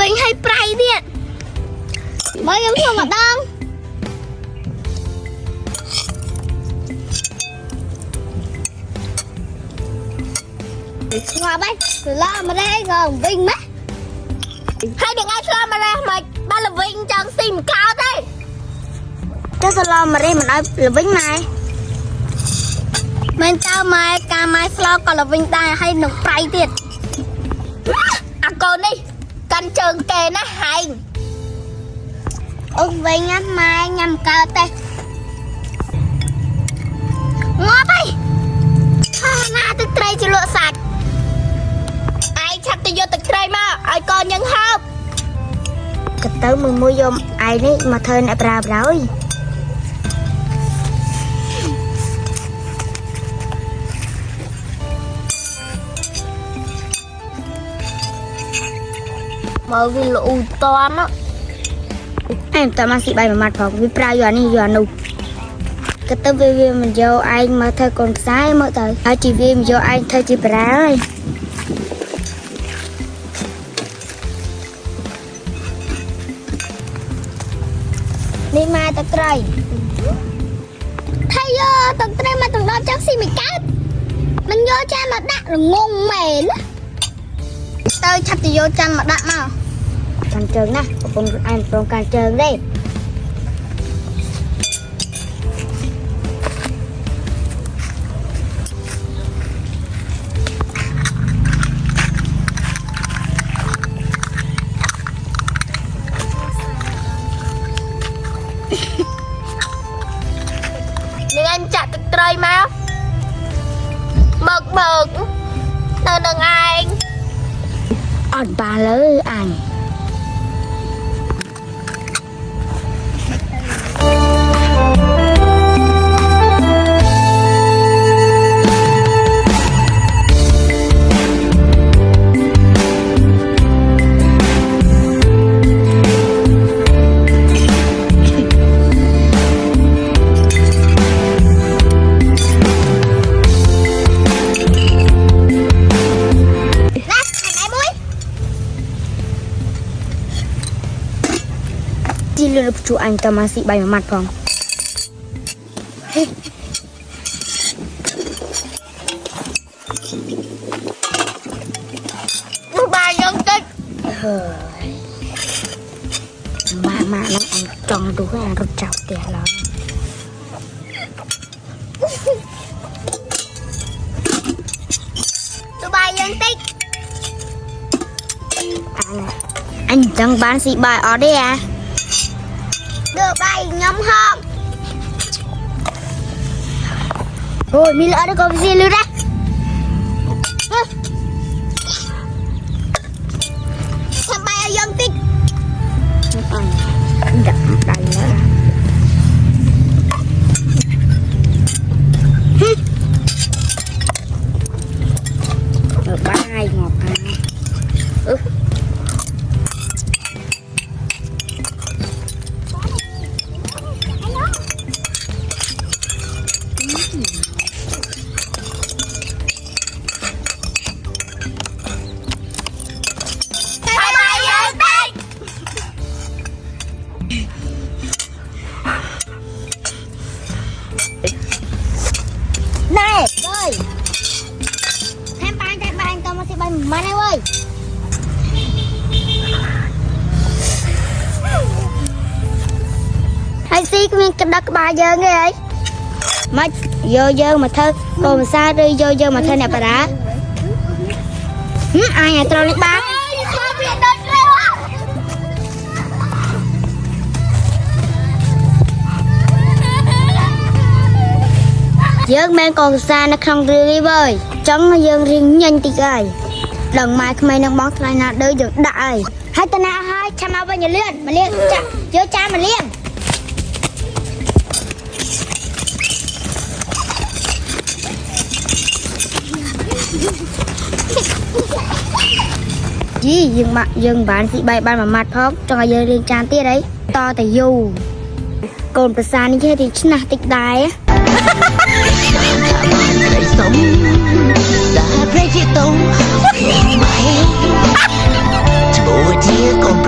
វិញឲ្យប្រៃទៀតមើលខ្ញុំធ្វើម្ដងស្ងាប់ហើយស្លាមរ៉េក៏វិញម៉េះហើយនឹងឲ្យស្លាមរ៉េមកបើលវិញចង់ស៊ីមិនកោតទេទៅស្លាមរ៉េមិនឲ្យលវិញម៉ែមិនតើម៉ែកាម៉ែស្លោកក៏លវិញដែរហើយនឹងប្រៃទៀតអាកូននេះកាន់ជើងគេណាហែងអូវិញណាម៉ែញ៉ាំកោតទេងាប់ហើយណាទឹកត្រីជាលក់សាច់ឯងឆាប់ទៅយកទឹកត្រីមកឲ្យកូនយើងហើបក៏ទៅមួយយកឯងនេះមកធ្វើអ្នកប្រើប្រោយមកវាលូតន់អញតាមស៊ីបាយមួយម៉ាត់ផងវាប្រើយកអានេះយកអានោះក៏ទៅវាមិនយកឯងមកធ្វើកូនខ្សែមកទៅហើយជីវាមិនយកឯងធ្វើជាប្រើហើយនេះមកទឹកត្រីថៃយកទឹកត្រីមកទាំងដល់ចាំស៊ីមិនកើតមិនយកចានមកដាក់ងងមែនទៅឆាប់ទៅយកចានមកដាក់មកកាន់ជើងណាប្រពន្ធឯងប្រងកាន់ជើងទេនឹងអញចាក់ទឹកត្រីមកមើកនៅនឹងឯងអត់បានលើអញទីលឿនជួអញតមកស៊ីបាយមួយម៉ាត់ផងបាយយើងតិចម៉ាហ្នឹងអញចង់ดูឲ្យអញរត់ចាប់ផ្ទះឡើយទៅបាយយើងតិចអញចង់បានស៊ីបាយអត់ទេអាđưa bay nhóm hơn rồi mi lỡ được có gì lưu ra thằng bay ở dân tích đặt đầy nữa rồi bay ngọt này ơi thêm bạn tao mà sẽ bay mà này ơi hay xí cái miếng đất ba giờ nghe ấy mà giờ mà thơ còn xa đi giờ mà thơ nè bà đã ai nhà tao đi ba dương men còn xa nó không riêng đi bơi chống dương riêng nhanh tí rồi lần mai không ai năng bó thay nào đỡ được đại hai tên nào hai cha mau bao nhiêu liên mà liên cha vô cha mà liên gì dương bạn chị bay ban mà mặt phóng cho người dương liên trang tiết đấy to tại dù còn từ xa như thế thì chứ nào tịch đài á sống đã phải chia tông mày bố chia con